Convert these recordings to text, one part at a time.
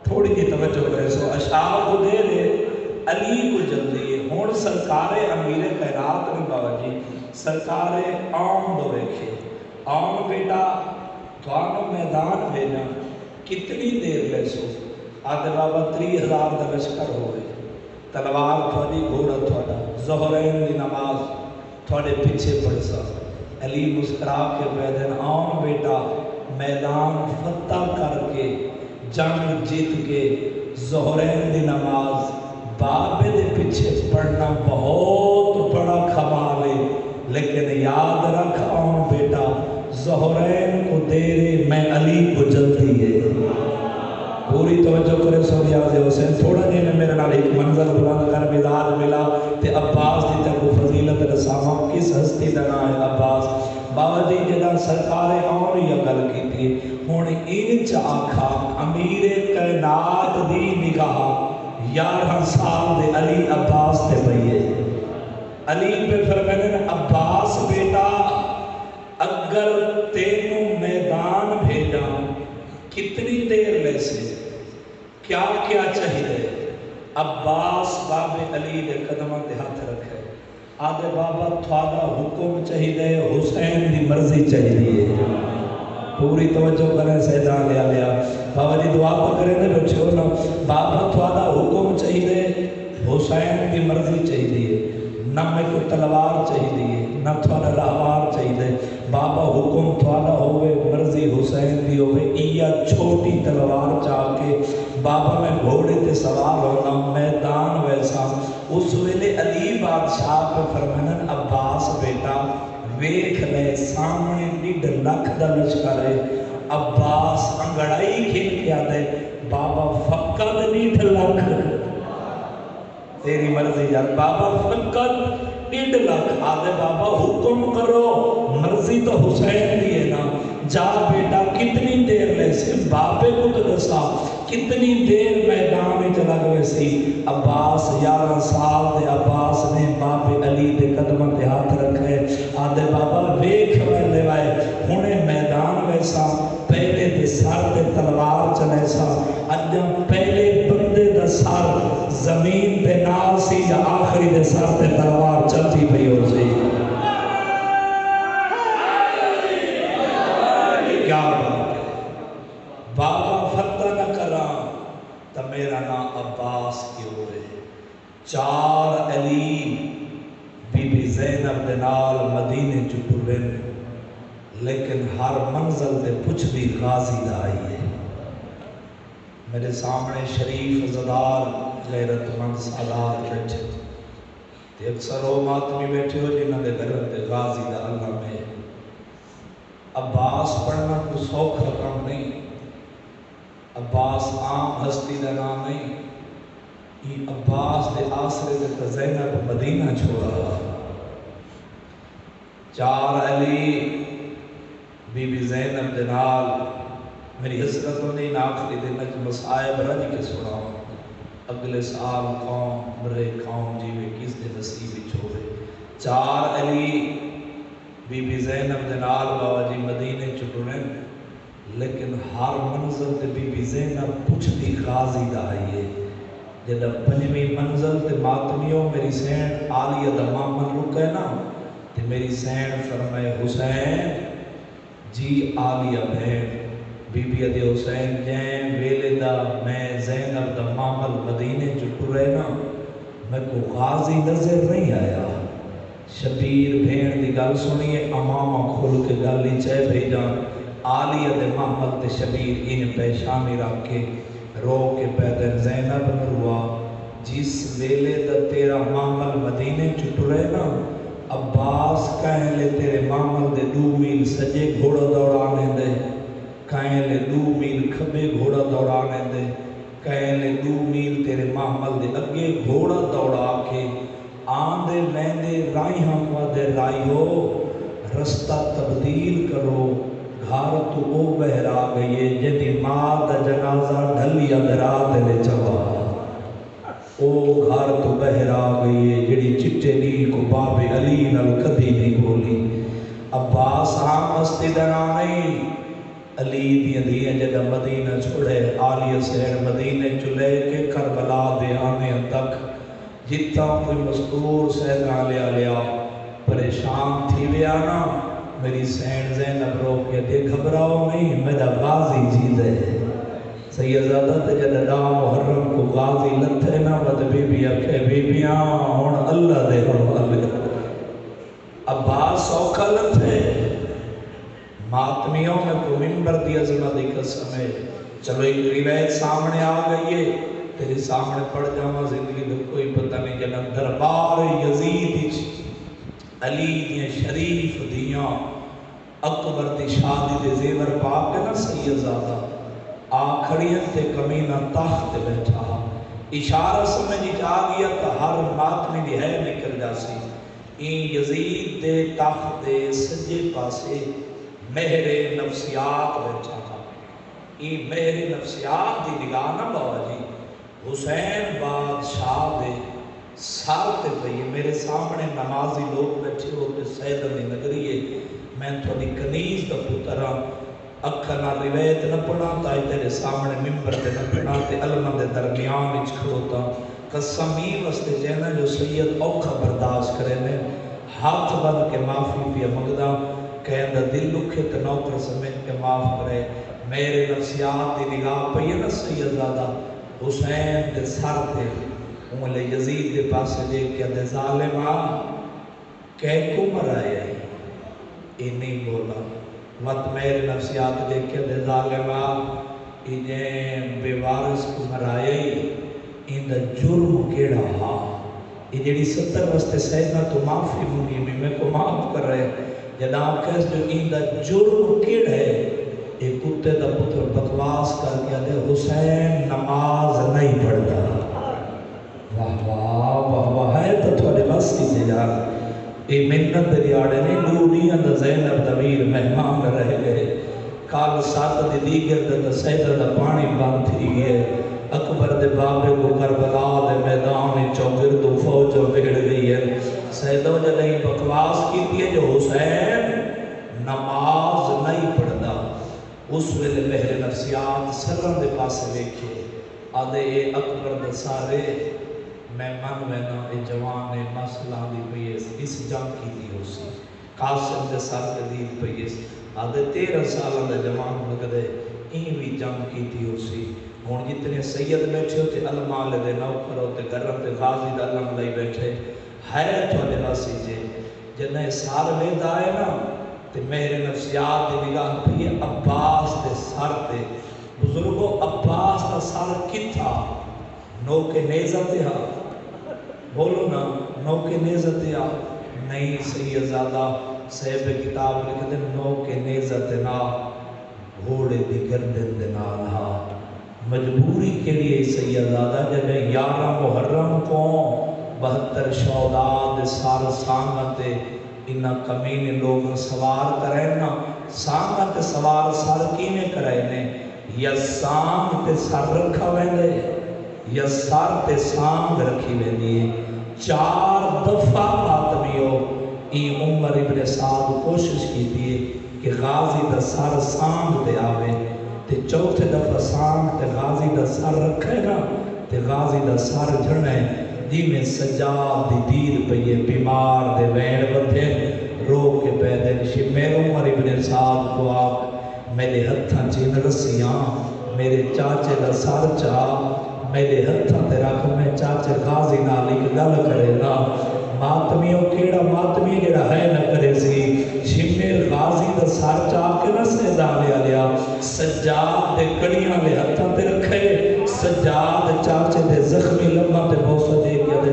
تھوڑی جی توجہ کرے سو اشعار کو دے دے علی کو جلدی ہے ہون سرکار امیر خیرات نے بابا جی سرکار عام دو رکھے عام بیٹا تھوانو میدان بھیجا کتنی دیر لے سو آدھے بابا 30,000 دا لشکر ہوئے تلوار تھوڑی گھوڑا تھوڑا ظہرین دی نماز تھوڑے پیچھے پڑ سا علی مسکرا کے بیدن عام بیٹا میدان فتح کر کے جنگ جیت کے ظہرین دی نماز بابے دے پیچھے پڑھنا بہت بڑا کمال ہے لیکن یاد رکھ عام بیٹا ظہرین کو دیرے میں علی کو جلدی ہے پوری توجہ کرے سوریاز حسین تھوڑا جی میں میرے نال ایک منظر بلند کر مزاج ملا تے عباس دی تک فضیلت رسامہ کس ہستی دنا ہے عباس بابا جی جدا سرکار اور یہ گل کی تھی ہون انچ آکھا امیر کائنات دی نگاہ 11 سال دے علی عباس تے بھئیے علی پہ فرمائنے عباس بیٹا اگر تینوں میدان بھیجا کتنی دیر لے سے کیا کیا چاہیے عباس باب علی دے قدمہ دے ہاتھ رکھے آدھے بابا تھوڑا حکم چاہیے حسین دی مرضی چاہیے پوری توجہ کریں سیدان لیا لیا بابا جی دعا پر کریں دے بچھو نا بابا تھوڑا حکم چاہیے حسین دی مرضی چاہیے نہ میں کو تلوار چاہیے نہ تھوڑا رہوار چاہیے بابا حکم تھوڑا ہوئے مرضی حسین دی ہوئے یا چھوٹی تلوار چاہ کے بابا میں گھوڑے تے سوار ہونا میدان ویسا اس ویلے علی بادشاہ پہ فرمانن عباس بیٹا ویکھ لے سامنے ڈیڑھ لاکھ دا لشکر ہے عباس انگڑائی کھیل کیا دے بابا فقط ڈیڑھ لاکھ تیری مرضی جان بابا فقط 1.5 لاکھ آدھے بابا حکم کرو مرضی تو حسین دی ہے نا جا بیٹا کتنی دیر لے سے بابے کو تو دسا کتنی دیر میدان میں چلا گئے سی عباس 11 سال دے عباس نے باب علی دے قدمہ دے ہاتھ رکھے آدھے بابا ویکھ میں لے آئے ہونے میدان ویسا پہلے دے سار دے تلوار چلے سا اجم پہلے بندے دا سار زمین پہ نال سی یا آخری دے سار دے تلوار چلتی پئی ہو سی کیا بات ہے بابا فتح نہ کرا تو میرا نام عباس کیوں ہوئے 4 علی بی بی زینب دنال مدینے چکرن لیکن ہر منزل دے پچھ بھی غازی دا آئی ہے میرے سامنے شریف زدار غیرت مند سادات بیٹھے تے اکثر ہو ماتمی بیٹھے ہو جنہاں دے گھر دے غازی دا اللہ میں عباس پڑھنا کو سوکھ رقم نہیں عباس عام ہستی دا نام نہیں یہ عباس دے آسرے دے زینب مدینہ چھوڑا 4 علی بی بی زینب دنال میری حسرتوں نے ان آخری دن اج مسائب رج کے سنا اگلے سال قوم مرے قوم جیوے کس دے نصیبی چھوڑے 4 علی بی بی زینب دنال بابا جی مدینے چکنے لیکن ہر منزل تے بی بی زینب پچھ دی غازی دا آئیے جدہ 5ویں منزل تے ماتمیوں میری سین آلیہ دا مامن رکے نا تے میری سین فرمائے حسین جی آلیہ بہن بی بی ادھے حسین جین ویلے دا میں زینب دا مامل مدینے چکو رہے نا میں کو غازی نظر نہیں آیا شبیر بھین دی گل سنیے امامہ کھول کے گلی چاہے بھیجان آلیہ دے محمد تے شبیر ان پیشانی رکھ کے رو کے پیدن زینب نروا جس ویلے دا تیرا مامل مدینے چکو رہے نا عباس کہیں لے تیرے مامل دے 2 میل سجے گھوڑا دوڑانے دے کہیں لے 2 میل کھبے گھوڑا دوڑانے دے کہیں لے 2 میل تیرے محمل دے اگے گھوڑا دوڑا کے آندے لیندے رائی ہم دے رائی ہو رستہ تبدیل کرو گھار تو او بہرا گئیے جدی ماں دا جنازہ ڈھلی اندرات لے چوا او گھار تو بہرا گئیے جڑی چٹے نہیں کو باب علی نل کدی نہیں بولی عباس عام ہستی دنا نہیں علی دیا دیا جگہ مدینہ چھوڑے آلی حسین مدینہ چلے کے کربلا دے آنے تک جتا کوئی مستور سیدنا لیا لیا پریشان تھی لیا نا میری سین زینب رو کے دے گھبراؤ نہیں میرا غازی جیت ہے سیدزادہ تے جدہ دا محرم کو غازی لتھے نا بد بی بی اکھے بی بیاں ہون اللہ دے حوالے عباس سوکھا لتھے ماتمیوں میں کو منبر دی عظمت دی قسم ہے چلو ایک روایت سامنے آ گئی ہے تیرے سامنے پڑھ جاواں زندگی میں کوئی پتہ نہیں جنم دربار یزید علی دی شریف دیاں اکبر دی شادی دے زیور پاک کے نا سیدزادہ آکھڑیت تے کمینہ تخت بیٹھا اشارہ سمجھ جا گیا تو ہر ماتمی دی ہے نکل جاسی این یزید دے تخت دے سجے پاسے مہر نفسیات بیٹھا تھا این مہر نفسیات دی نگاہ نہ بابا جی حسین بادشاہ دے سار تے پہیے میرے سامنے نمازی لوگ بیٹھے ہوتے سیدن دی نگری ہے میں تھوڑی کنیز دا پترہ اکھنا روایت نہ پڑھا تائی تیرے سامنے ممبر تے نہ پڑھا تے علمہ دے درمیان اچھ کھڑوتا قسمی وستے جینا جو سید اوکھا برداشت کرے نے ہاتھ بند کے معافی پیا مگدہ کہندہ دل لکھے تے نوکر سمیت کے معاف کرے میرے نفسیات دی نگاہ پہ یہ نہ سیدزادہ حسین دے سر تھے انہوں یزید دے پاسے دیکھ کے دے ظالمان کہہ کو مرائے یہ نہیں بولا وقت میرے نفسیات دیکھ کے دے ظالمان انہیں بے وارث کو مرائے ان دا جرم کیڑا ہا یہ جڑی 70 وستے سیدنا تو معافی مونگی میں کو معاف کر رہے جناب کہس جو ان دا جرم کیڑا ہے ایک کتے دا پتر بکواس کر کے دے حسین نماز نہیں پڑھتا واہ واہ واہ واہ ہے تو تھوڑے بس کیجئے یار یہ منت دریاڑے نے لونیاں دا زینب دویر مہمان رہ گئے کال سات دی دیگر دا سیدہ دا پانی بند تھی گئے اکبر دے بابے کو کربلا دے میدان چوگر دو فوج بگڑ گئی ہے سیدہ جو نہیں بکواس کی تھی جو حسین نماز نہیں پڑھتا اس ویلے مہر نفسیات سرم دے پاسے دیکھے آدھے اکبر دے سارے میں من وینا اے جوان نے مسئلہ دی پیس اس جنگ کی دی ہو سی قاسم دے سر کے دید پیس آدھے 13 سالہ دے جوان لگدے این بھی جنگ کی دی ہو سی ہون جتنے سید بیٹھے ہوتے علماء لے دے نوکر ہوتے گرم تے غازی دا علم لئی بیٹھے حیرت والے راسی جے جنہیں سار وید آئے نا تے مہر نفسیات دے نگاہ پہ عباس دے سر تے بزرگو عباس دا سر کی تھا نو کے نیزت ہا بولو نا نو کے نیزت ہا نہیں سیدزادہ صحیب کتاب لکھ دے نو کے نیزت نا گھوڑے دی گردن دے نال ہا مجبوری کے لیے سیدزادہ جنہیں 11 محرم کو 72 شہداء دے سار سانگتے انہا کمینے لوگ سوار کریں نا سانگتے سوار سار کینے کریں نے یا سانگ تے سر رکھا ویندے یا سر تے سانگ رکھی ویندی 4 دفعہ آدمیوں این عمر ابن سعد کوشش کی تھی کہ غازی دا سر سانگ دے آوے تے چوتھے دفعہ سانگ تے غازی دا سر رکھے نا تے غازی دا سر جھڑنے جی میں سجاد دی دیر پہ یہ بیمار دے وین بتھے رو کے پیدے نشی میرے عمر ابن سعد کو آپ میرے ہتھاں چین رسیاں میرے چاچے دا سر چاہ میرے ہتھاں تے رکھ میں چاچے غازی نال ایک گل کرے نا ماتمیوں کیڑا ماتمی جڑا ہے نہ کرے سی شمیر غازی دا سر چاہ کے نہ سیدہ لیا لیا سجاد دے کڑیاں لے ہتھاں تے رکھے سجاد چاچے دے زخمی لمحہ تے بوسہ دے گیا دے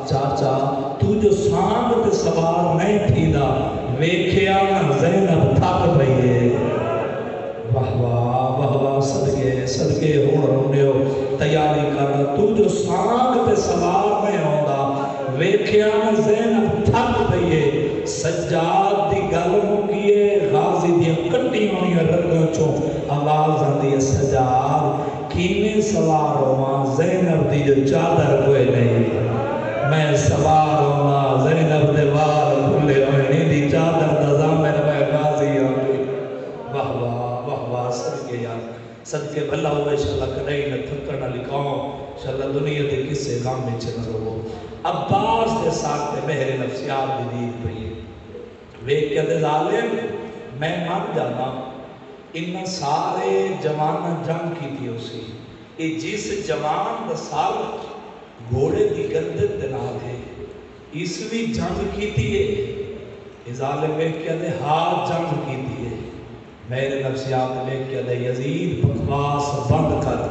چاچا تو جو سانگ تے سوار نہیں تھی دا ویکھیا زینب تھک پئیے واہ واہ واہ واہ صدقے ہون رونے ہو تیاری کر تو جو سانگ تے سوار نہیں ہوندا ویکھیا زینب تھک پئیے سجاد دی گل مکیے غازی دی کٹی ہوئی رگاں چوں آواز آندی ہے سجاد کیویں سوار ہواں زینب دی جو چادر کوئی نہیں میں سوار ہواں زینب دے وال کھلے ہوئے نہیں دی چادر دا ضامن میں غازی آ گئی واہ واہ صدقے بھلا ہوئے انشاءاللہ کدھیں نہ تھکنا لکھاؤ انشاءاللہ دنیا دے کسے کام میں چنہ رہو عباس دے ساتھ مہر نفسیات دی دید پئی ویک کے دے ظالم میں مان جانا انہاں سارے جوانہ جنگ کی تھی اسی یہ جس جوان دا سال گھوڑے دی گردن دنا دے اس بھی جنگ کی تھی یہ ظالم ویک کے دے ہاتھ جنگ کی تھی میرے نفسیات ویک کے دے یزید بکواس بند کر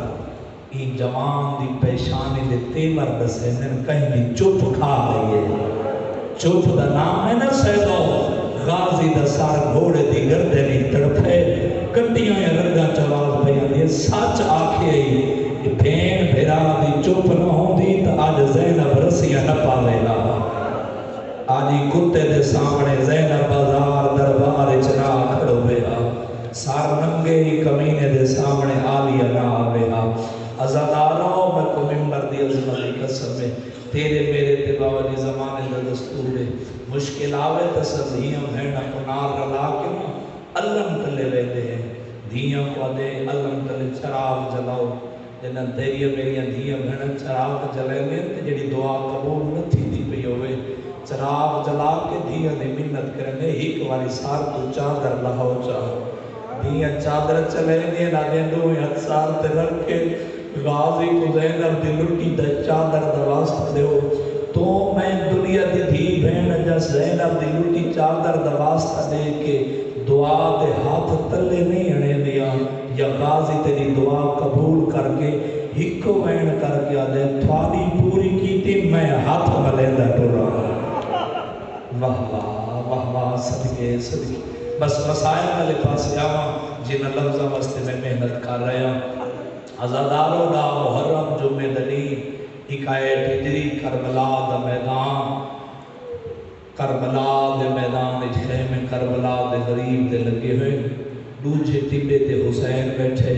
این جوان دی پیشانی دے تیمر دسینن کہیں بھی چپ کھا گئی ہے چپ دا نام ہے نا سیدو غازی دا سار گھوڑے دی گردنی تڑپے کٹیاں یا رنگا چواز بیان یہ سچ آکھے ہی بھین بھیرا دی چپ نہ ہوں دی تا آج زینب رسیاں نہ پاوے گا آجی کتے دے سامنے زینب بازار دربار چنا کھڑو بیا سار ننگے ہی کمینے دے سامنے آلیا نہ آوے ہا ازاداروں میں کو ممبر دی عظمت قسم میں تیرے میرے تے باوجی زمانے دا دستور ہے مشکل آوے تصر دھیاں بھینا کو نار رلا کے نا علم تلے ویدے ہیں دھیاں کو دے علم تلے چراغ جلاؤ جنہاں تیریہ میریاں دھیاں بھینا چراغ جلے میں تے جڑی دعا قبول نہ تھی دی پئی ہوئے چراغ جلا کے دھیاں نے منت کرنے ایک واری سار تو چادر لہو چاہ دھیاں چادر چلے دیں نہ دیں دو ہتھ سار تے رکھ کے غازی کو زینب دی لٹی دا چادر دا واسطہ دے ہو تو میں دنیا دی دھی بہن جس زینب دی لٹی چادر دا واسطہ دے کے دعا دے ہاتھ تلے نہیں انے دیا یا غازی تیری دعا قبول کر کے ہکو وین کر کے آدھے تھوڑی پوری کی تھی میں ہاتھ ملیندہ ٹورا واہ واہ واہ صدقے صدقے بس مسائل والے پاس آواں جن لفظہ واسطے میں محنت کر رہا ہوں ازاداروں دا محرم جمعہ دنی حکایت ہجری کربلا دا میدان اجھے میں کربلا دے غریب دے لگے ہوئے دوجھے ٹبے تے حسین بیٹھے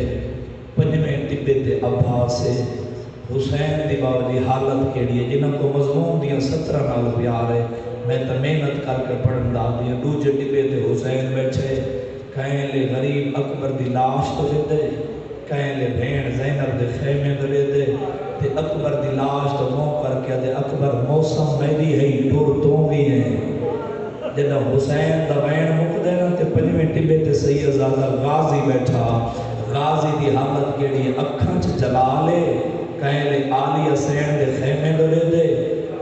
پنجویں ٹبے تے عباس حسین دی باوجی حالت کیڑی ہے جنہاں کو مضمون دیاں 17 نال پیار ہے میں تو محنت کر کے پڑھن دا دیا دوجھے ٹبے تے حسین بیٹھے کہیں لے غریب اکبر دی لاش تو لے دے کہیں لے بھین زینب دے خیمے دے دے تے اکبر دی لاش تو مو کر کے دے اکبر موسم میری ہے ٹور تو بھی ہیں جنہا حسین دا بین مک دینا تے پنجویں ٹبے تے سید زادہ غازی بیٹھا غازی دی حالت کیڑی اکھاں چ جلا لے کہیں لے آلی حسین دے خیمے دے دے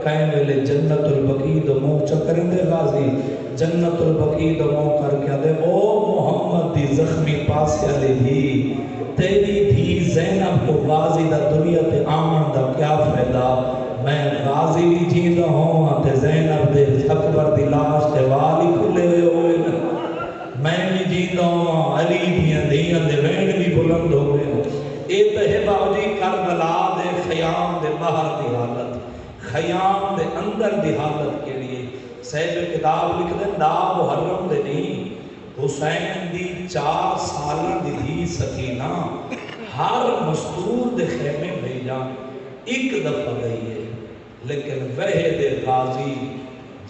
کہیں لے جنت البقی دو مو چکریں دے غازی جنت البقی دو مو کر کے دے او محمد دی زخمی پاس علی بھی تیری دھی زینب کو غازی دا دنیا تے آمن دا کیا فائدہ میں غازی بھی جیندہ ہوں تے زینب دے اکبر دی لاش تے والی کھلے ہوئے میں بھی جیندہ ہوں علی دیاں دے وین بھی بلند ہوئے اے تہے باوجی کربلا دے خیام دے باہر دی حالت خیام دے اندر دی حالت کے لیے صاحب کتاب لکھ دے نا محرم دے نہیں حسین دی 4 سالہ دی دھی سکینہ ہر مستور دے خیمے بھیجا ایک دفعہ گئی ہے لیکن وہے دے غازی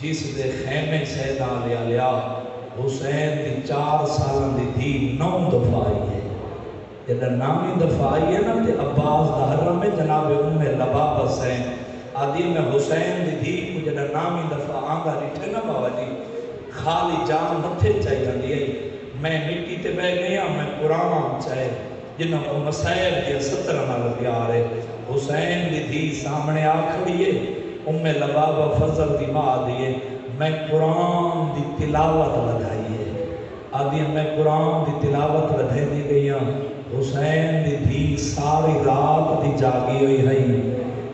جس دے خیمے سیدہ لیا حسین دی 4 سالہ دی دھی 9 دفعہ آئی ہے جدہ نامی دفعہ آئی ہے نا تے عباس دہرہ میں جناب لباب حسین آدھی میں حسین دی دھی کو جدہ نامی دفعہ آنگا ریٹھے نا بابا جی خالی جان متھے چاہیے دیئے میں مٹی تے بہ گیا میں قرآن چاہے جنہوں کو مسائل دیا 17 نال پیار ہے حسین دی دھی سامنے آکھڑیے لباب فضل دی ماں دیئے میں قرآن دی تلاوت لگائیے آدھی میں قرآن دی تلاوت لگائے دی گئی حسین دی دھی ساری رات دی جاگی ہوئی ہے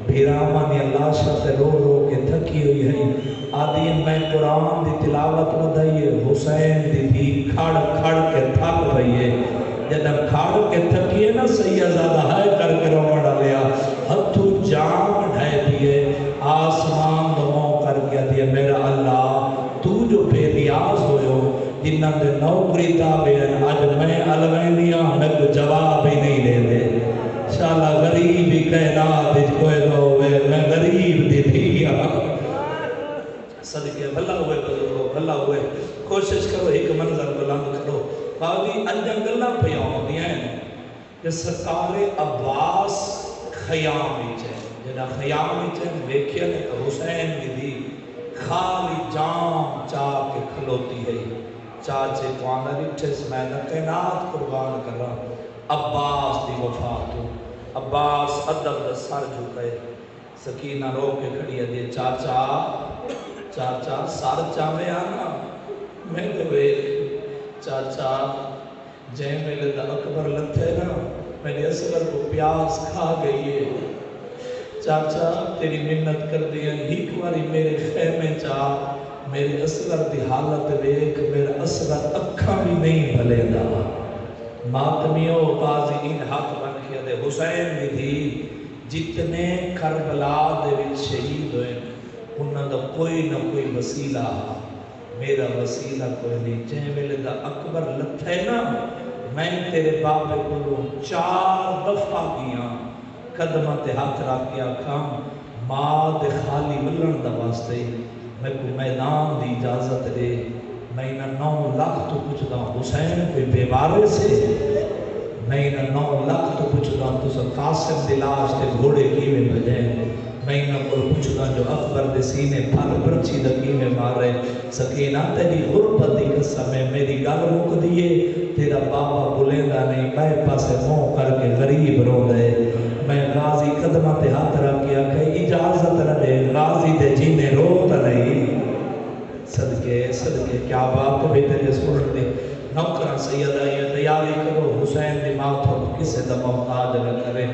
بھیراما نے اللہ شاہ رو رو کے تھکی ہوئی ہے آدھی میں قرآن دی تلاوت لگائیے حسین دی دھی کھڑ کھڑ کے تھک رہی ہے جب کھڑ کے تھکی ہے نا سیدزادہ ہے کر کے روڑا ڈالیا ہتھو جام ڈھائے دیئے آسمان دموں کر کے دیئے میرا اللہ تو جو بے نیاز ہوئے جنہاں دے نوکری تابعین آج میں علوینیاں میں کو جواب ہی نہیں دے دے شاءاللہ غریب ہی کہنا دیج کوئے روے میں غریب دی دیا صدقے بھلا ہوئے بزرگو بھلا ہوئے کوشش کرو ایک منظر بلند کرو باوی انجا گلہ پیاؤں دیا ہیں کہ سرکار عباس خیام وچ ہے، جڑا خیام وچ ہے ویکھیا نے تو حسین دی خالی جام چاہ کے کھلوتی ہے، چاچے کو آندا رٹھس میں نہ کائنات قربان کرا عباس دی وفات تو عباس ادب دا سر جھکائے، سکینہ رو کے کھڑی ہے چاچا چاچا سر چاہے آنا میں تو چاچا جے میلے دا اکبر لتھے نا میرے اصغر کو پیاس کھا گئی ہے، چاچا تیری منت کر دیا ایک باری میرے خیمے چاہ میرے اصغر دی حالت دیکھ میرا اصغر اکھاں بھی نہیں بھلے دا ماتمیوں قاضی ان حق بن کیا دے حسین بھی تھی جتنے کربلا دے وچ شہید ہوئے انہاں دا کوئی نہ کوئی وسیلہ میرا وسیلہ کوئی نہیں، جہاں ویلے دا اکبر لتھے نا میں تیرے بابے کو 4 دفعہ گیا قدمہ تے ہاتھ رکھ کے آکھاں ماں دے خالی ملن دا واسطے میں کو میدان دی اجازت دے، میں نہ 9 لاکھ تو کچھ دا حسین کوئی بیوارے سے میں نہ 9 لاکھ تو کچھ دا تو سا قاسم دی لاش تے گھوڑے کیویں بجائیں میں نہ کوئی کچھ دا جو اکبر دے سینے پھل پرچی دا کیویں مارے، سکینہ تیری غربت دی قسم ہے میری گل مک دیے تیرا بابا بلیندہ نہیں بائے پاسے منہ کر کے غریب رو دے، میں غازی قدمہ تے ہاتھ رکھ کے کہ اجازت نہ دے غازی دے جینے روتا نہیں، صدقے کیا بات بھی تیرے سن دے نوکرہ سیدہ یہ تیاری کرو حسین دی مات ہو کسے دا محتاج نہ کرے،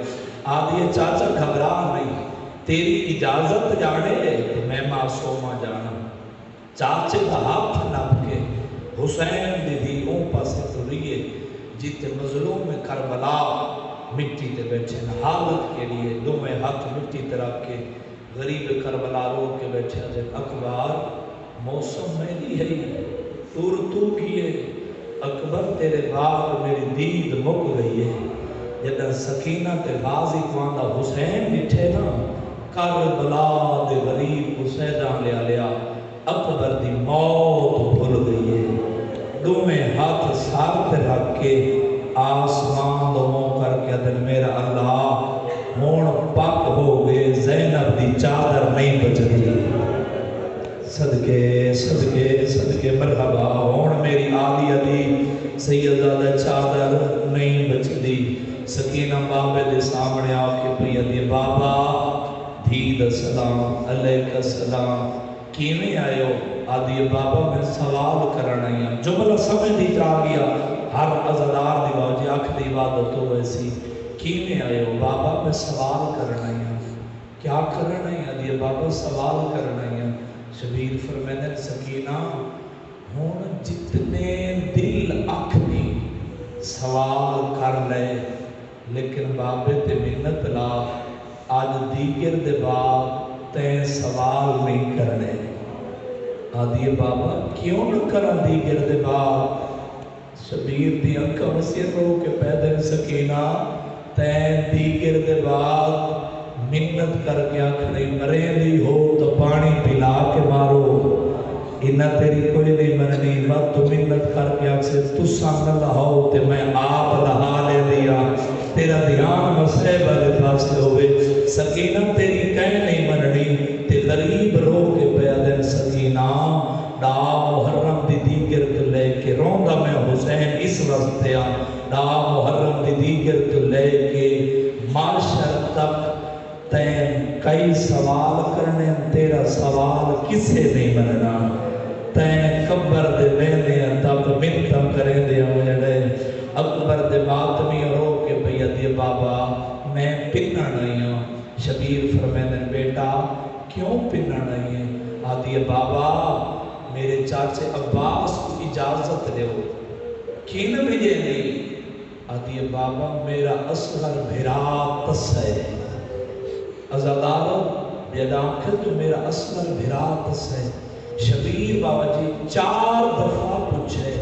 آدھی چاچا گھبرا نہیں تیری اجازت جانے تو میں معصومہ جانا، چاچے دا ہاتھ نپ کے حسین دی اون پاسے توریے جیتے مظلوم میں کربلا مٹی تے بیٹھے نا حالت کے لیے دو میں ہاتھ مٹی تے رکھ کے غریب کربلا رو کے بیٹھے جب اکبر موسم میں دی ہے تو کیے اکبر تیرے بعد میری دید مک گئی ہے، جدہ سکینہ تے غازی کو آندہ حسین بٹھے نا کربلا دے غریب حسینہ لیا اکبر دی موت بھول گئی ہے، دو میں ہاتھ سار تے رکھ کے آسمان دو موں کر کے دن میرا اللہ ہون پاک ہو گئے زینب دی چادر نہیں بچ دی، صدقے مرحبا ہون میری آلی علی سیدہ چادر نہیں بچ دی، سکینہ بابے دے سامنے آکے پری دی بابا دھید سلام علیکہ السلام کیویں آئے ہو؟ آدھی بابا میں سوال کرنا ہی جملہ سمجھ دی جا گیا ہر عزدار دی باوجی آنکھ دی عبادت ہو ایسی کیویں آئے ہو؟ بابا میں سوال کرنا ہی کیا کرنا ہی؟ آدھی بابا سوال کرنا ہی شبیر فرمیدن سکینہ ہون جتنے دل اکھنی سوال کر لے لیکن بابے تے منت لا آج دیگر دے بعد تین سوال نہیں کرنے، آدھی بابا کیوں نہ کرا دیگر دے بعد؟ شبیر دی انکا وسیع رو کے پیدل سکینہ تین دیگر دے بعد منت کر کے آکھنے مرے دی ہو تو پانی پلا کے مارو، انہ تیری کوئی نہیں مرنی مت تو منت کر کے آکھنے تو سامن لہو تے میں آپ لہا لے دیا تیرا دھیان مسئلہ والے پاس سے ہوئے، سکینہ تیری کہیں نہیں مرنی تے غریب رو کے پیدل سکینہ ڈا محرم دی دیگر تو لے کے روندہ میں حسین اس وقت تھیا ڈا محرم دی دیگر تو لے کے معاشر تک تین کئی سوال کرنے تیرا سوال کسے نہیں مننا، تین قبر دے لینے تب منتم کریں دے مجھے اکبر دے ماتمی رو کے بھئی دی بابا میں پننا نہیں ہوں، شبیر فرمیدن بیٹا کیوں پننا نہیں ہے؟ آدھی بابا میرے چاچے عباس کو اجازت دے ہو کین بھیجے نہیں؟ آدھی بابا میرا اصغر بھرا تس ہے ازادارو بیداکھر تو میرا اصغر بھرا تس ہے، شبیر بابا جی 4 دفعہ پوچھے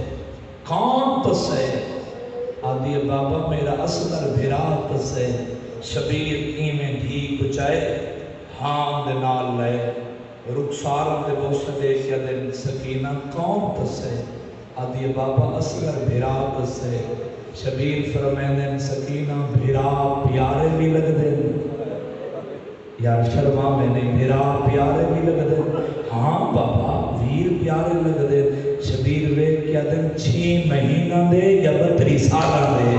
کون تس ہے؟ آدھی بابا میرا اصغر بھرا تس ہے، شبیر ایمیں دھی کچھائے ہاں دے نال لائے رخسارم دے بوسہ دے کیا دے سکینہ کون تس ہے؟ آدھی بابا اصغر بھرا تس ہے، شبیر فرمائیں سکینہ بھیرا پیارے بھی لگ دیں یار شرما میں نہیں بھیرا پیارے بھی لگ دیں ہاں بابا ویر پیارے لگ دیں شبیر وے کیا دن 6 مہینہ دے یا 32 سالہ دے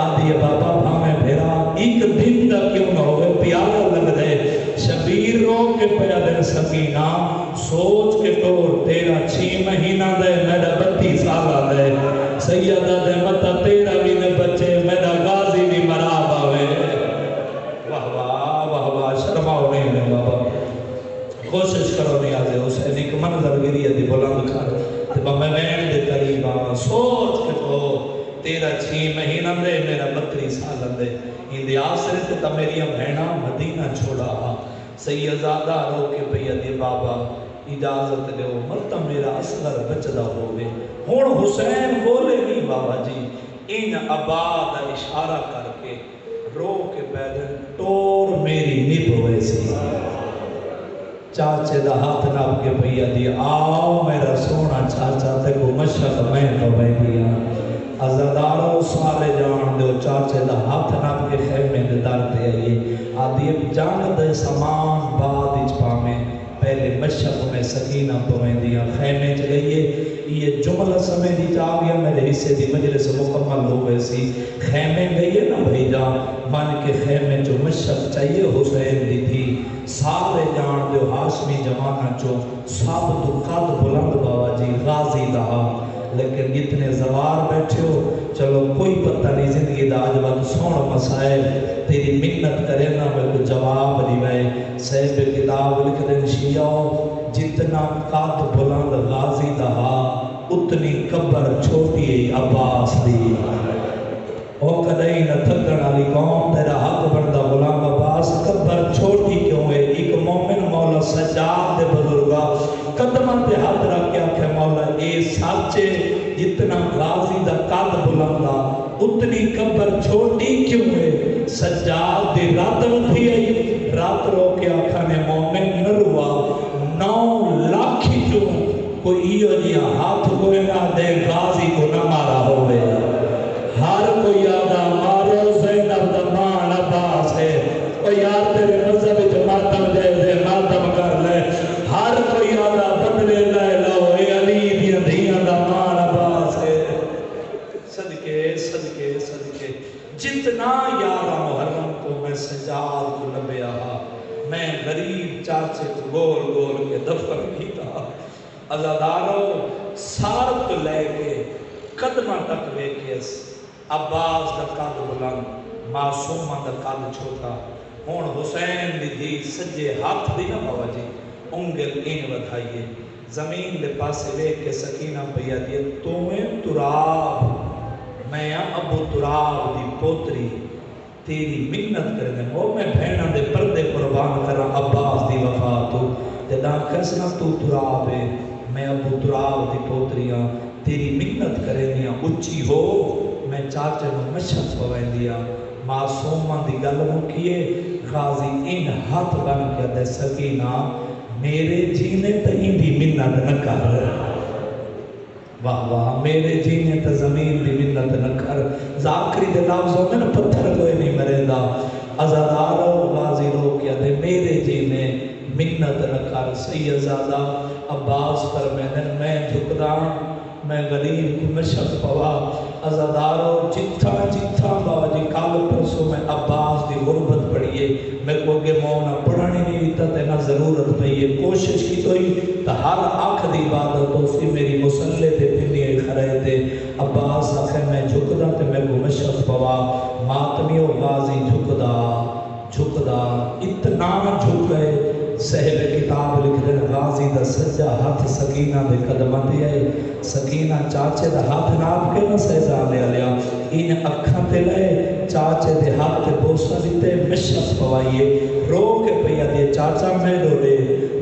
آدھی بابا بھامیں بھیرا ایک دن دا کیوں نہ ہوئے پیارا لگ دے شبیر رو کے پیا دن سکینہ سوچ کے طور تیرا 6 مہینہ دے میرا 32 سالہ دے سیدہ دے مطا تیرا بھی نے بچے میرا غازی بھی مرا باوے واہ واہ واہ واہ شرماؤ نہیں میں بابا کوشش کرو نہیں آجے حسین ایک منظر گری ہے دی بلند کھار تبا میں وین دے قریب آوا سوچ کے تو تیرا 6 مہینہ دے میرا 32 سالہ دے ہندی آسرے تے تا میری بہنہ مدینہ چھوڑا سیدزادہ رو کے پیا دی بابا اجازت لے وہ مرتا میرا اصغر بچدہ ہوئے ہون حسین بولے نہیں بابا جی ان عباد اشارہ کر کے رو کے پیدن ٹور میری نب ہوئے سی چاچے دا ہاتھ ناب کے پیا دی آؤ میرا سونا چاچا تے کو مشق میں تو بے دیا ازادارو سارے جان دے چاچے دا ہاتھ ناب کے خیمے دے در دے آئیے آدھی جان دے سامان بعد اچ پامیں پہلے مشق میں سکینہ پویں دیا خیمے چلئیے یہ جملہ سمیں دی جا گیا میرے حصے دی مجلس مکمل ہوئے سی خیمے گئیے نا بھائی جان من کے خیمے جو مشق چاہیے حسین دی تھی سارے جان دے ہاشمی جمانہ چو سب تو قد بلند بابا جی غازی دہا لیکن جتنے زوار بیٹھے ہو چلو کوئی پتہ نہیں زندگی دا آج بات سوڑ مسائل تیری منت کرے نا میں کو جواب دیوائے صحیح کتاب لکھ دیں شیعہ جتنا قد بلند غازی دہا اتنی قبر چھوٹی عباس دی او کدئی نہ تھکن علی قوم تیرا حق بردہ غلام عباس قبر چھوٹی کیوں ہے ایک مومن مولا سجاد دے بزرگا قدمہ دے ہاتھ رکھ کے آکھے مولا اے سچے جتنا غازی دا قد بلندا اتنی قبر چھوٹی کیوں ہے سجاد دے رات تھی آئی رات رو کے آکھا نے مومن نروا 9 لاکھ کیوں کوئی ایو جیا ہاتھ کوئی نہ دے غازی کو نہ مارا ہوئے ہر کوئی آدھا مارو زینب دمان عباس ہے او یار تیرے مذہب جو ماتم دے دے ماتم کر لے ہر کوئی آدھا بدلے لے لو اے علی دیا دیا دمان عباس ہے صدقے صدقے صدقے جتنا یارہ محرم کو میں سجاد کو لبے آہا میں غریب چاچے کو گول گول کے دفر بھی تھا ازادارو سارت لے کے قدمہ تک لے کے عباس دا قد بلند معصومہ دا قد چھوٹا ہون حسین دی دی سجے ہاتھ دی نہ بابا جی انگل این ودھائیے زمین لے پاسے لے کے سکینہ پیا دیئے تمہیں تراب میں ابو تراب دی پوتری تیری منت کرنے وہ میں بھینہ دے پردے قربان کرا عباس دی وفاتو جدا کسنا تو تراب ہے میں ابو تراب دی پوتریاں تیری منت کرے دیا اچھی ہو میں چاچے میں مشق پوائیں دیا معصومہ دی گل مکیے غازی ان ہاتھ بن کے دے سکینہ میرے جینے تئیں بھی منت نہ کر واہ واہ میرے جینے تا زمین بھی منت نہ کر ذاکری دے لفظوں میں نا پتھر کوئی نہیں مرے دا ازادارو غازی رو کیا دے میرے جینے منت نہ کر سیدزادہ عباس پر میں جھکدان میں غریب کو مشق پوا ازادارو جتھا جتھا بابا جی کال پرسوں میں عباس دی غربت پڑھئیے میں کو کہ مونا پڑھانی نہیں دیتا تینا ضرورت پہیے کوشش کی تو ہی تا ہر آنکھ دی عبادت تو اسی میری مسلح تے پھنیے کھرے تے عباس آخر میں جھکدا تے میں کو مشق پوا ماتمی و غازی جھکدا اتنا جھک گئے صحب کتاب لکھ دے غازی دا سجا ہاتھ سکینہ دے قدمہ دے آئے سکینہ چاچے دا ہاتھ ناپ کے نہ سہزا لے لیا ان اکھاں تے لے چاچے دے ہاتھ تے بوسا دیتے مشق پوائیے رو کے پیا دے چاچا میں رو دے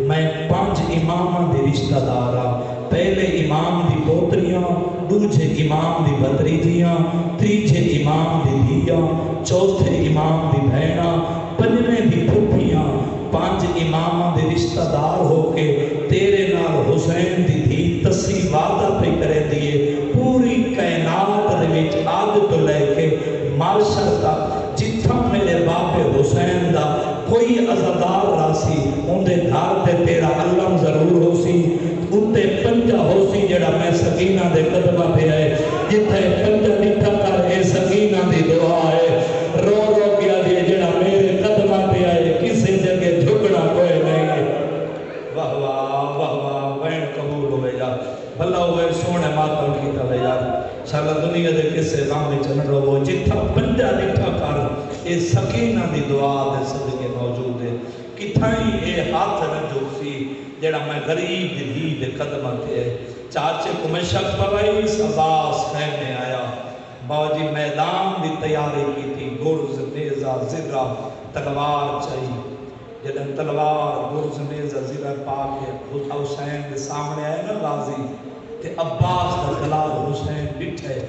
میں 5 امامہ دے رشتہ دارا پہلے امام دی پوتریاں دوجھے امام دی بطریجیاں تیجھے امام دی دیا چوتھے امام دی بہنہ پنجویں دی پھپھیاں 5 امامہ دے رشتہ دار ہو کے تیرے نال حسین دی تھی تسی وعدہ پہ کرے دیئے پوری کائنات دے وچ آج جڑا میں سکینہ دے قدمہ پہ آئے جتھے پنجا ڈٹھا کر اے سکینہ دی دعا ہے رو رو کیا دی جڑا میرے قدمہ پہ آئے کسی جگہ جھکنا کوئی نہیں واہ واہ واہ واہ بین قبول ہوئے جا بھلا ہوئے سونے ماتم کی توے جا شاءاللہ دنیا دے کسے غام میں چن رو جتھا پنجا ڈٹھا کر اے سکینہ دی دعا دے صدقے موجود ہے کتھائیں اے ہاتھ نہ جو سی جڑا میں غریب دی دے قدمہ تھے چاچے کو میں شک پوائی عباس خیمے آیا باوجی میدان دی تیاری کی تھی گرز نیزہ زرہ تلوار چاہیے جدن تلوار گرز نیزہ زرہ پاک حسین دے سامنے آئے نا غازی تے عباس دا خلال حسین بٹھے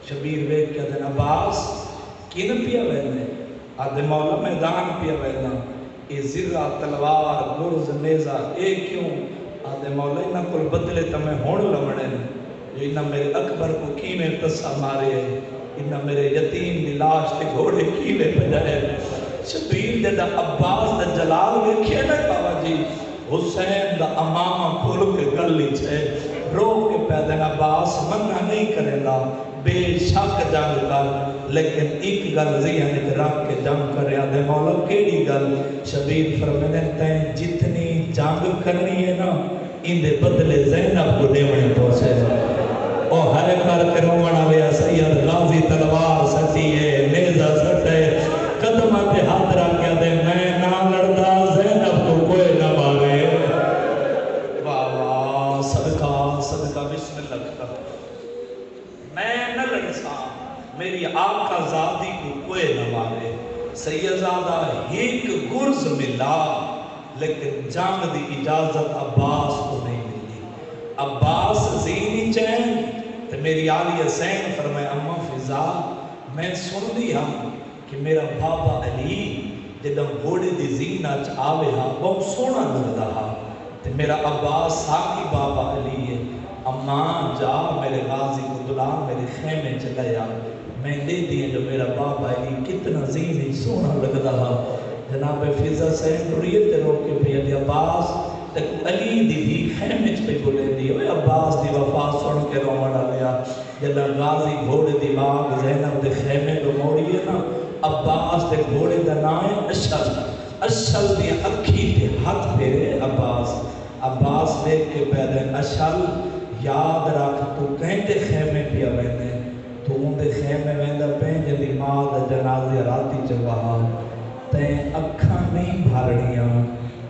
شبیر ویک کیا دن عباس کین پیا وینے آدھے مولا میدان پیا وینا اے زرہ تلوار گرز نیزہ اے کیوں آدھے مولا انہا کل بدلے تمہیں ہون لمڑے جو انہا میرے اکبر کو کیمیں تصا مارے ہیں انہا میرے یتیم دلاش تے گھوڑے کیمیں پجائے شبیر جدہ عباس دا جلال دیکھئے نا بابا جی حسین دا امامہ کھول کے گلی چھے رو کے پیدن عباس منع نہیں کرے گا بے شک جنگ کر لیکن ایک گل ذہن رکھ کے جنگ کرے آدھے مولا کیڑی گل شبیر فرمینے تین جتنی جنگ کرنی ہے نا ان دے بدلے زینب کو دیونے پہنچے او ہر کر کے رومنا لیا سید غازی تلوار سٹی ہے نیزہ سٹے قدمہ تے ہاتھ رکھ کے دے میں نہ لڑدا زینب کو کوئی نہ مارے واہ واہ صدقہ صدقہ بسم اللہ کا میں نہ لڑسا میری آقا زادی کو کوئی نہ مارے سیدزادہ ایک گرز ملا لیکن جنگ دی اجازت عباس کو نہیں ملی عباس زینی چین تو میری آلی حسین فرمائے اماں فضا میں سن لیا کہ میرا بابا علی جدم گھوڑے دی زینہ آوے ہاں بہت سونا لگ رہا تو میرا عباس ساکی بابا علی ہے اماں جا میرے غازی کو بلا میرے خیمے چلایا میں دے دیا جو میرا بابا علی کتنا زینی سونا لگ رہا جناب فضا سین ریت روکے پہ دی عباس تک علی دی بھی خیمے پہ بولے دی اوہ عباس دی وفا سن کے رومڑا لیا جنہ غازی گھوڑے دی باغ زینب دے خیمے کو موڑی ہے نا عباس دے گھوڑے دا نائے اشل دی اکھی تے ہاتھ پھیرے عباس دیکھ کے پیدے اشل یاد رکھ تو کہیں دے خیمے پیا ویندے تو ان دے خیمے ویندہ پہیں جدی ماں دا جنازے راتی چوہا تین اکھاں نہیں بھارڑیاں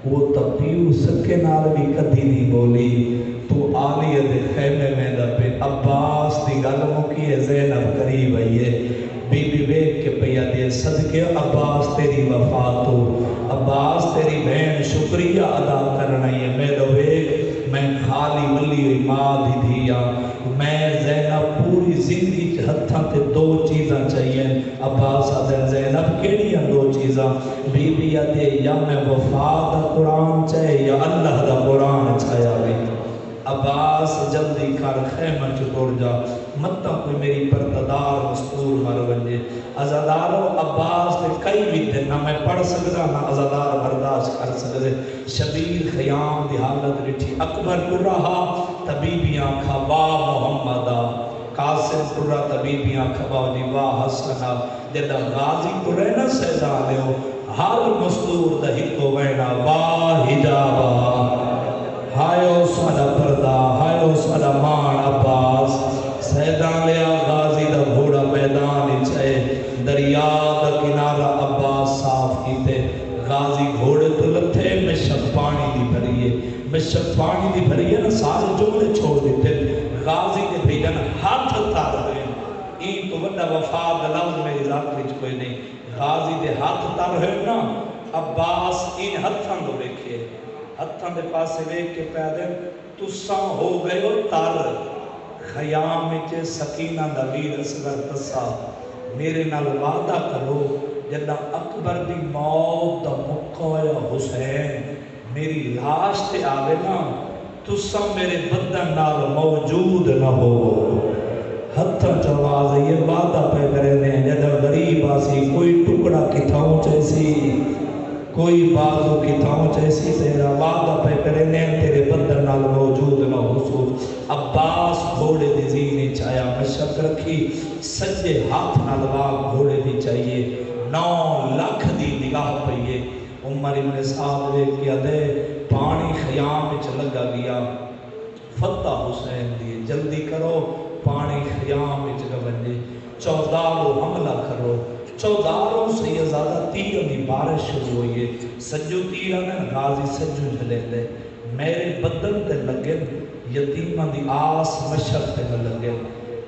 وہ تپیو سکے نال بھی کدی نہیں بولی تو آلی دے خیمے ویندہ پہ عباس دی گلموں کی زینب قریب آئیے بی بی بیک کے پیا دے صدقے عباس تیری وفاتو عباس تیری بہن شکریہ ادا کرنا ہے میں دوے میں خالی ولی ہوئی ماں دی دیا میں زینب پوری زندگی ہتھاں تے دو چیزاں چاہیے عباس آدھے زینب کیڑیاں دو چیزاں بی بی آدھے یا میں وفا دا قرآن چاہے یا اللہ دا قرآن چاہیا بھی عباس جلدی کر خیمہ چکور جا مطا کوئی میری پرددار مستور مر ونجے ازادارو عباس دے کئی ویتے نہ میں پڑھ سکتا نہ ازادار برداشت کر سکتے شبیر خیام دی حالت رٹھی اکبر کر رہا طبیبیاں کھوا محمدہ قاسم کر رہا طبیبیاں کھوا دی واہ حسنہ جدہ غازی کو رہنا سیدہ لیو ہر مستور دہی کو وینا واہ حجابہ ہائے سادہ پردہ ہائے سادہ مان عباس سیدان لیا غازی دا گھوڑا میدان چھے دریا دا کنارہ عباس صاف کیتے غازی گھوڑے تو لتھے مشک پانی دی بھریے مشک پانی دی بھریے نا سارے جملے چھوڑ دیتے غازی کے بھیجن ہاتھ تار ہوئے این تو بڑا وفا دلاؤ میں ذات وچ کوئی نہیں غازی دے ہاتھ تار ہوئے نا عباس این ہتھاں دو بیکھے ہتھاں دے پاسے ویک کے پیدے تساں ہو گئے ہو تار خیام میں سکینہ دا ویر اصغر تسا میرے نال وعدہ کرو جدہ اکبر دی موت دا مقایا حسین میری لاش تے آوے نا تسا میرے بدن نال موجود نہ ہو ہتھاں چواز یہ وعدہ پہ کرے نے جدہ غریب آسی کوئی ٹکڑا کتھاؤں چیسی کوئی بازو کی تھاؤں جیسی تیرا وعدہ پہ کرنے تیرے بدر نال موجود نہ حصول عباس گھوڑے دی زینے چایا مشک رکھی سجے ہاتھ نالوا گھوڑے دی چاہیے 9 لاکھ دی نگاہ پہیے عمر ابن سعد وے کیا دے پانی خیام میں لگا گیا فتح حسین دیے جلدی کرو پانی خیام میں جگہ بنجے 14 حملہ کرو 14 سے یہ زیادہ تیروں کی بارش شروع ہوئی ہے سجو تیرہ میں غازی سجو جھلے دے میرے بدن تے لگے یتیمہ دی آس مشک تے لگے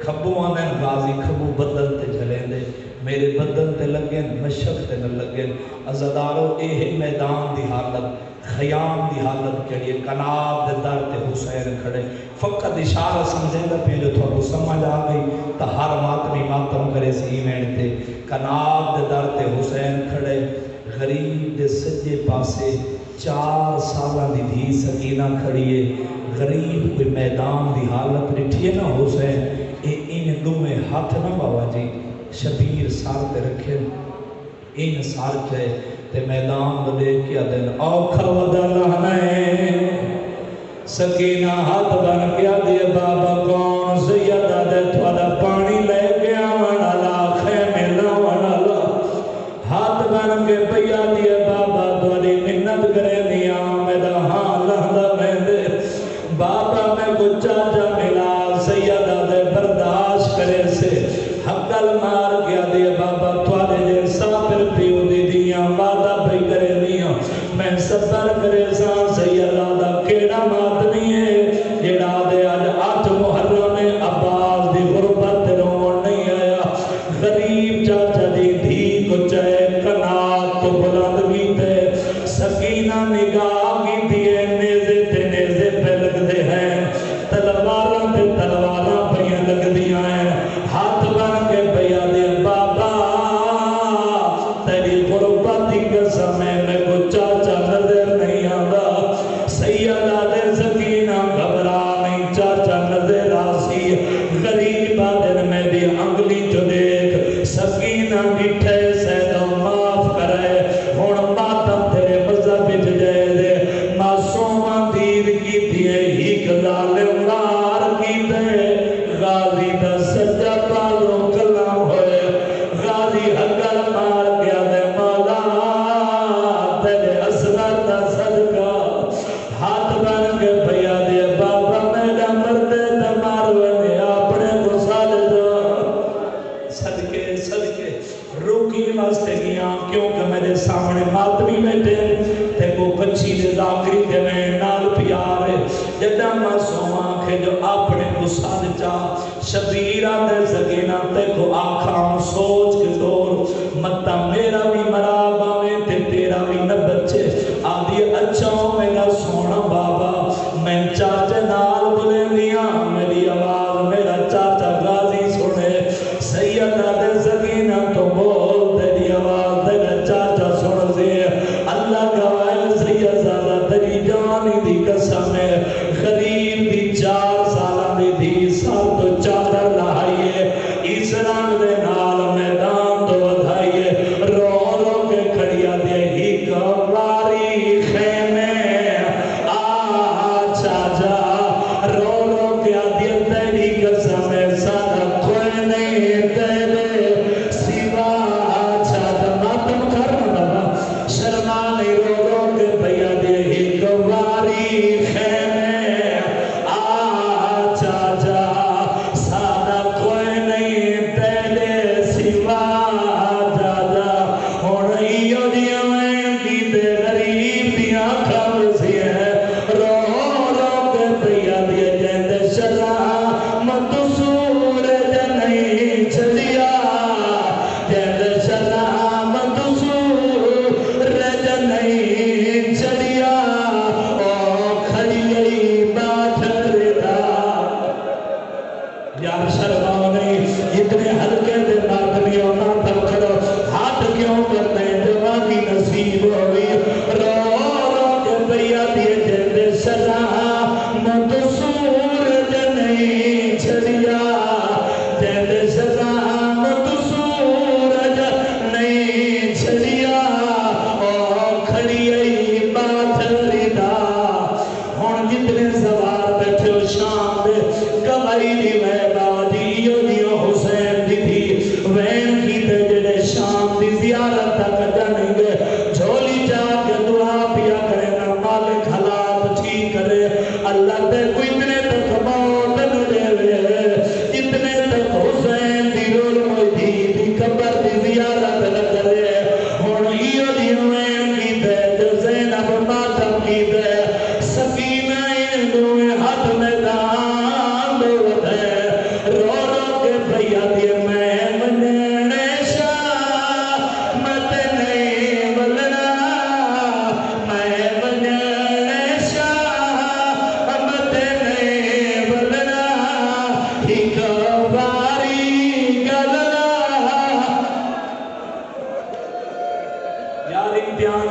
کھبو آنے غازی کھبو بدن تے جھلے دے میرے بدن تے لگے مشک تے لگے عزدارو اے میدان دی حالت خیام دی حالت کے لیے کناب دے در تے حسین کھڑے فقط اشارہ سمجھے دا پہ جو تھوڑا سمجھ آ گئی تا ہر ماتمی ماتم کرے سی مین تے کناب دے در تے حسین کھڑے غریب دے سجے پاسے 4 سالہ دی دھی سکینہ کھڑیے غریب کوئی میدان دی حالت رٹھیے نا حسین ان دو میں ہاتھ نہ بابا جی شبیر سار تے رکھے ان سار کے تے میدان بلے کیا دن اوکھا ودلہنے سکینہ ہاتھ بن کیا دے بابا کون سیدہ دے تھوڑا پانی لے گیا ونالا خیمے لاونالا ہاتھ بن کے پیا دے بابا تھوڑی منت کرے دیا میدہ ہاں لہدہ میں دے بابا میں کچھ چاچا ملا سیدہ دے برداشت کرے سے حقل مار کیا دے بابا تھوڑے دے سابر پیو دی دیا وعدہ پہ کرے دیا میں سبر کرے سان سیدہ دا کیڑا مات نہیں ہے جڑا دے آج 8 محرم میں عباس دی غربت روڑ نہیں آیا غریب چاچا دی دھی کو چاہے کنات تو بلند کی تے سکینہ نگاہ کی دیئے نیزے تے نیزے پہ لگ دے ہیں تلوارہ تے تلوارہ پہ لگ دیا ہیں ہاتھ بن کے پیا دے بابا تیری غربت کی قسم ہے میں کو چاچا نظر نہیں آدھا سیدہ دے سکینہ گھبرا نہیں چاچا نظر آسی غریبہ دن میں بھی انگلی جو دیکھ سکینہ ڈٹھے سیدہ معاف کرے ہون ماتم تیرے مذہب جائے دے معصومہ دید کی دیئے ہی ظالم نار کی دے غازی دا سجا پالو کلام ہوئے غازی حقل مار گیا دے مولا تیرے اصغر دا صدقہ ہاتھ بن کے پیا دے بابا میرا مردے دمار ونے اپنے کو سال جا صدقے صدقے روکی واسطے گیا کیونکہ میرے سامنے ماتمی بیٹھے تے کو کچھی دے ذاکری دے میں نال پیارے جدہ معصوم آنکھیں جو اپنے کو سال جا شبیرہ دے سکینہ تے کو آنکھاں سوچ کے دور مطا میرا بھی مرابہ میں تے تیرا بھی نہ بچے آدھی اچھاؤں میں نہ سونا بابا میں چاچے نال بلے دیا میری آواز میرا چاچا غازی سنے سیدہ دے سکینہ تو بول تیری آواز تیرا چاچا سن سے اللہ گوائے سیدہ تیری جوانی دی قسم ہے غریب دی 4 سالہ دی دی سال تو چادر لہائیے اس رنگ دے نال میدان تو بدھائیے رو رو کے کھڑیا دے ہی کواری خیمے آچھا جا رو رو کے آدھی تیری قسم ہے سادہ کوئی نہیں تیرے سوا آچھا جا ماتم کرنا بابا شرما نہیں رو رو کے بھیا دے ہی کواری خیمے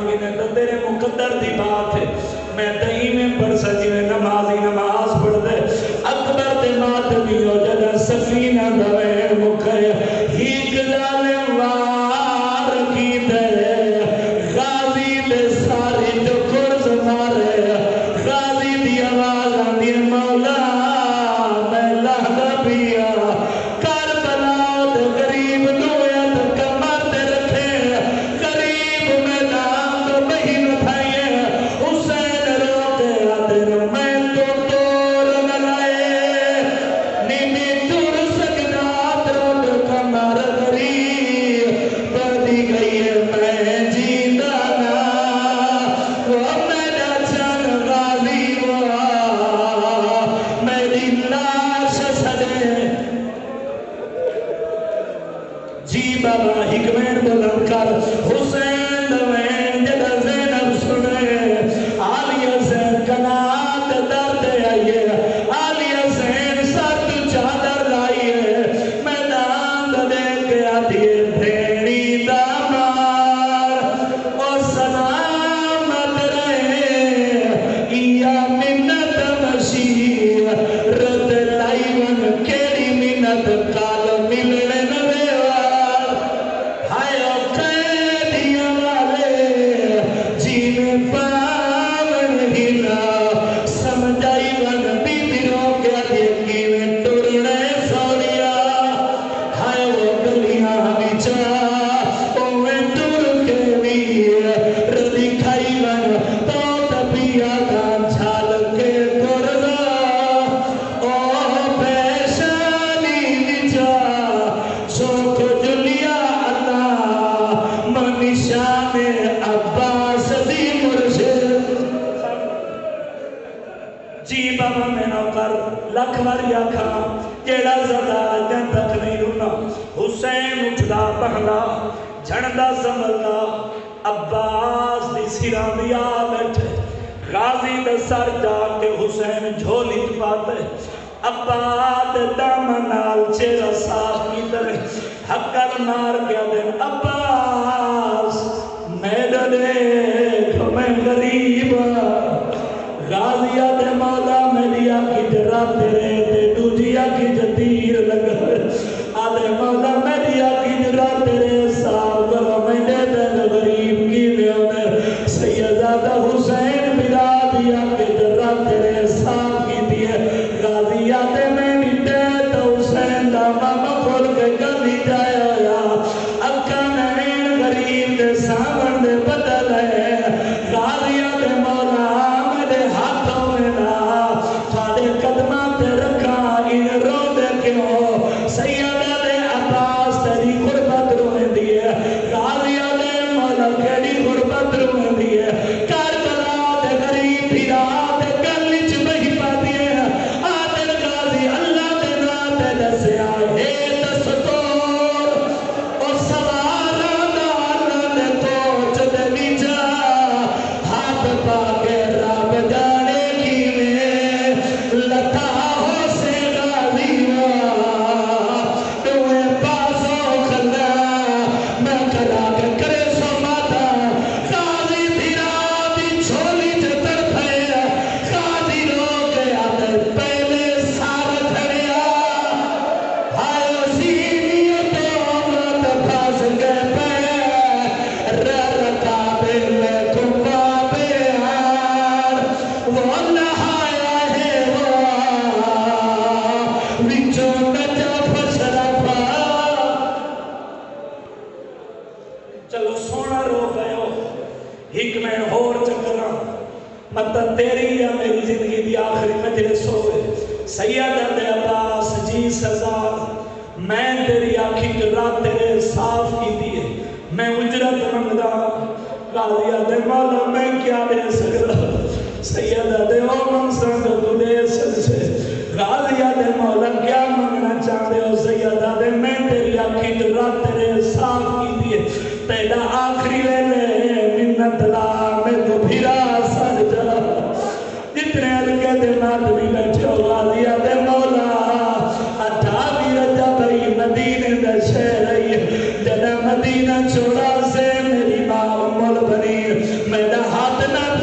گنے تو تیرے مقدر دی بات ہے میں دہی میں پڑھ سجی میں نمازی نماز پڑھ دے اکبر دے ماتمی ہو جدہ سفینہ دوے مکھے ہی ظالم وار کی دے غازی دے ساری جو کرز مارے غازی دی آواز آندی مولا میں لہدہ پیا کربلا دے غریب دویت کمر دے رکھے غریب میدان دے بہن تھائیے حسین روتے آدر میں تو دور ملائے نیمی دور سکدات روڈ کمر غریب بڑی گئی ہے میں جیندانا وہ میرا چن غازی وہ میری لاش سدے جی بابا حکمین بلند کر حسین دوین جدہ زینب سنے آلیہ زین کنات درد آئیے آلیہ زین ساتھ چادر لائیے میدان دے کے آدھیے بھیڑی دامار او سلامت رہے یا منت مشیر رد لائیون کیڑی منت کال ملنے نویوار ہائے او قیدیاں والے جین پاون ہینا سمجھائی ون بیدروں کے دیکھی میں ٹرنے سوریا ہائے وہ گلیاں ہمیچا اوے ٹر کے بھی ردی کھائی ون تو تبیا گان چھال کے کرنا او پیشانی نجا سوکھ جلیا اللہ منشان عباس دی مرشد جی بابا میں نوکر لکھ وریا کھا جیڑا زدہ جن تک نہیں رونا حسین اٹھدا بہلا جھنڈا سملدا عباس دی سران دیا بیٹھے غازی دے سر جا کے حسین جھولی پاتے عباد دامنال چیرہ صاحب کی طرح حقر مار گیا دن عباس میڈا دیکھ میں غریبا غازیہ دے مولا میری آنکھی جرا تیرے تے دوجی آنکھی جدیر لگا آدھے مولا میری آنکھی جرا تیرے صاحب کرو میں دے دن غریب کی بیونے سیدادہ حسین بلا دیا کہ جرا تیرے صاحب کی دیئے غازیہ دے میں نیٹے تو حسین دا ماما کھول کے گلی جایا یا اکھا نین غریب دے سامن دے بدل ہے غازیہ دے مولا میرے ہاتھوں میں نا تھاڑے قدمہ تے رکھا ان رو دے کیوں سیدہ دے عباس تیری غربت روئے دیئے غازیہ دے مولا کیڑی غربت روئے دیئے کربلا دے غریب بھیرا دے گلچ بہی پا دیئے آدر غازی اللہ دے ناتے دسے آئے دستور او سوارا دارا دے توچ دے نیچا ہاتھ پاکے رب جانے کی میں لتا ہو سے غازی دوے پاسوں کھلا میں کھلا کے کرے سو ماتا غازی بھیرا دی چھولی جتر پھیا غازی رو کے آدھر پہلے سار کھڑیا ہائے سینی تو مات پھاس گئے پہ رکا بے میں کمبا بے آر وہ نہایا ہے وہ وچوں نجا پھسرفا چلو سونا رو گئے حکمین ہور چکرہ مطلب تیری یا میری زندگی دی آخری مجلس ہوئے سیدہ دے عباس جی سزار میں تیری آنکھی جرا تیرے صاف کی دیئے میں اجرت منگدا غازیہ دے مولا میں کیا دے سکتا سیدہ دے او منصر تو دے سکتے غازیہ دے مولا کیا منگنا چاہتے ہو سیدہ دے میں تیری آنکھی جرا تیرے صاف کی دیئے تیرا آخری ویلے منت لا میں تو بھیرا سر جا جتنے عدقے دے مات بھی بیٹھے ہو غازیہ دے مولا اٹھاوی رجا بھئی مدینے دے شہر جنہ مدینہ چھوڑا سے میری ماں ام البنین میرا ہاتھ نہ